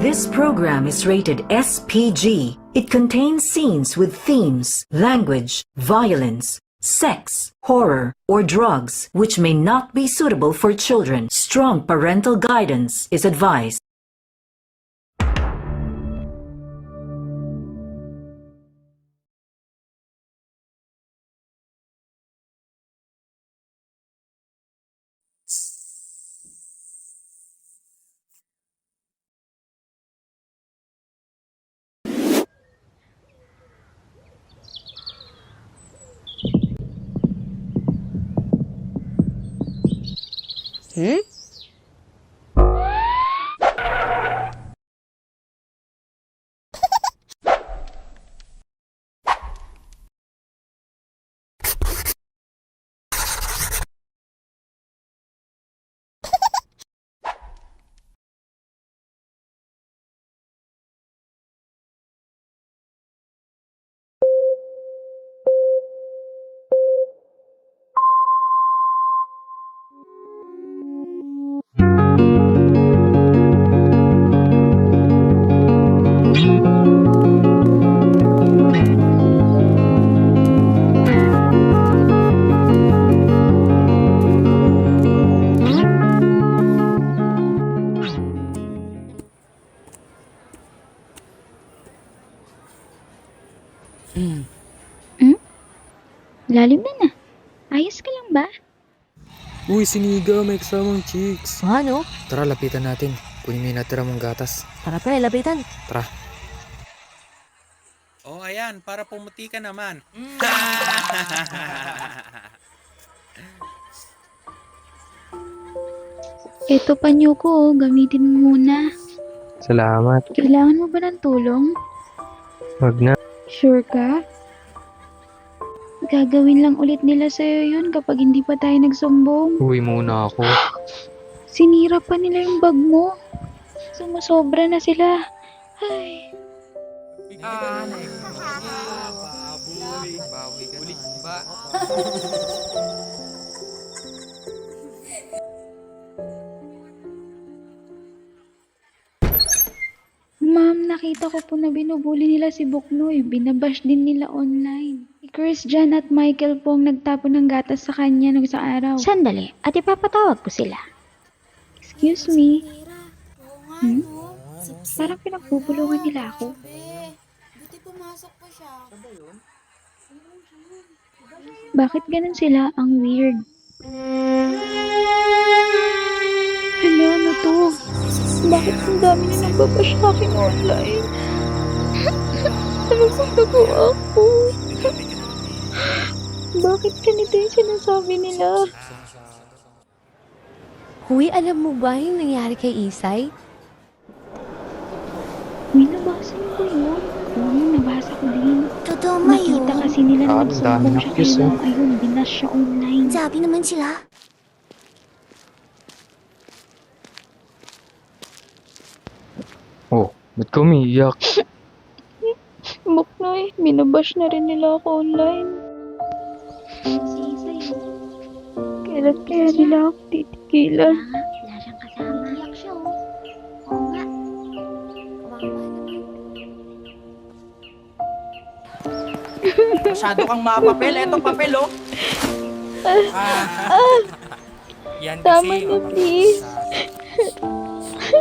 This program is rated SPG. It contains scenes with themes, language, violence, sex, horror, or drugs, which may not be suitable for children. Strong parental guidance is advised. Lalim na. Ayos ka lang ba? Uy, siniga, may kasamang chicks. Ano? Tara, lapitan natin. Kunin mo yung natira mong gatas. Tara pre, lapitan. Tara. Oh, ayan, para pumuti ka naman. Ito panyo ko, gamitin mo muna. Salamat. Kailangan mo ba ng tulong? Wag na. Sure ka? Gagawin lang ulit nila sa'yo yun kapag hindi pa tayo nagsumbong. Uwi muna ako. Sinira pa nila yung bag mo. Sumusobra na sila. Ay. Bawi ka ulit ba? Ma'am, nakita ko po na binubuli nila si Buknoy. Binabash din nila online. Si Chris, Jan at Michael po ang nagtapon ng gatas sa kanya nung isang araw. Sandali, at ipapatawag ko sila. Excuse me. Oo nga, Hmm? no? Sipsip. Parang pinagbubulungan nila ako. Buti pumasok pa siya. Bakit ganun sila? Ang weird. Hala, ano to? Bakit ang dami na nagbabash sa akin online? Ano bang nagawa ako? Bakit ganito yung sinasabi nila? Huy, alam mo ba yung nangyari kay Isay? May nabasa niyo ba yun? Oo, nabasa ko din. Totoo ba yun? Nakita kasi nila na Ang dami nagsumbong na siya kiss, kay Ma'am. Ayun, binash siya online. Sabi naman sila. Oh, ba't ka umiiyak? Buknoy, binabash na rin nila ako online. Si Isay. Kailan kaya nila ako titigilan? Wala siyang kasama. Iyak siya, oh. Oo nga. Kawawa naman. Masyado kang mapapel. Etong papel, oh. Yan Tama kasi. na, please.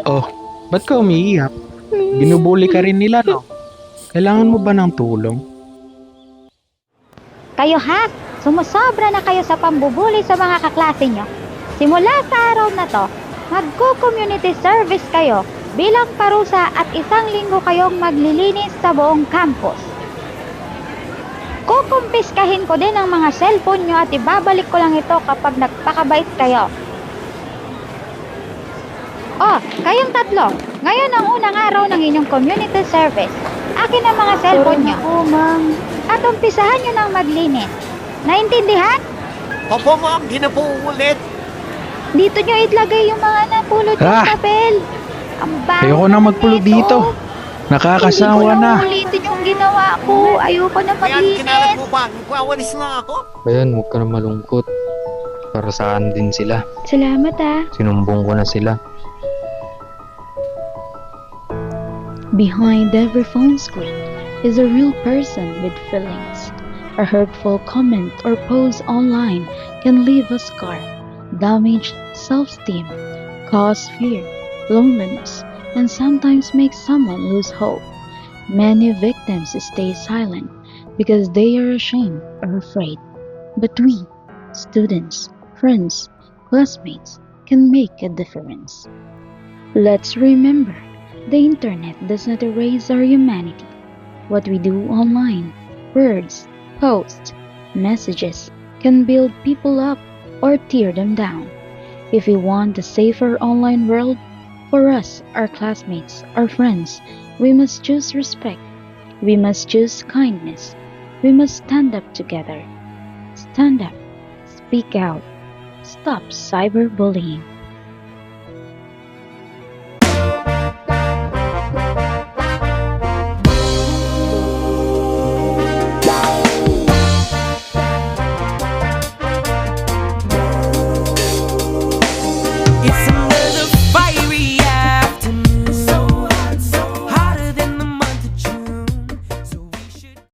Oh, ba't ka umiiyak? Binubuli ka rin nila, no? Kailangan mo ba ng tulong? Kayo ha? Sumusobra na kayo sa pambubuli sa mga kaklase nyo. Simula sa araw na to, magko-community service kayo bilang parusa at 1 linggo kayong maglilinis sa buong campus. Kukumpiskahin ko din ang mga cellphone nyo at ibabalik ko lang ito kapag nagpakabait kayo. Oh, kayong tatlo, ngayon ang unang araw ng inyong community service. Akin ang mga cellphone nyo. Oo, ma'am. At umpisahan nyo ng maglinis. Naintindihan? Opo, ma'am. Di na po ulit. Dito nyo ilagay yung mga napulot ng papel. Ang baho Ayoko na naman magpulot nito. dito. Nakakasawa na. Hindi ko na ulitin yung ginawa ko. Ayoko na maglinis. mo ba? Nagwawalis na ako. Ayan, huwag ka na malungkot. Para saan din sila. Salamat ah. Sinumbong ko na sila. Behind every phone screen is a real person with feelings. A hurtful comment or post online can leave a scar, damage self-esteem, cause fear, loneliness, and sometimes make someone lose hope. Many victims stay silent because they are ashamed or afraid. But we, students, friends, classmates, can make a difference. Let's remember, the internet does not erase our humanity. What we do online, words, posts, messages, can build people up or tear them down. If we want a safer online world, for us, our classmates, our friends, we must choose respect. We must choose kindness. We must stand up together. Stand up. Speak out. Stop cyberbullying.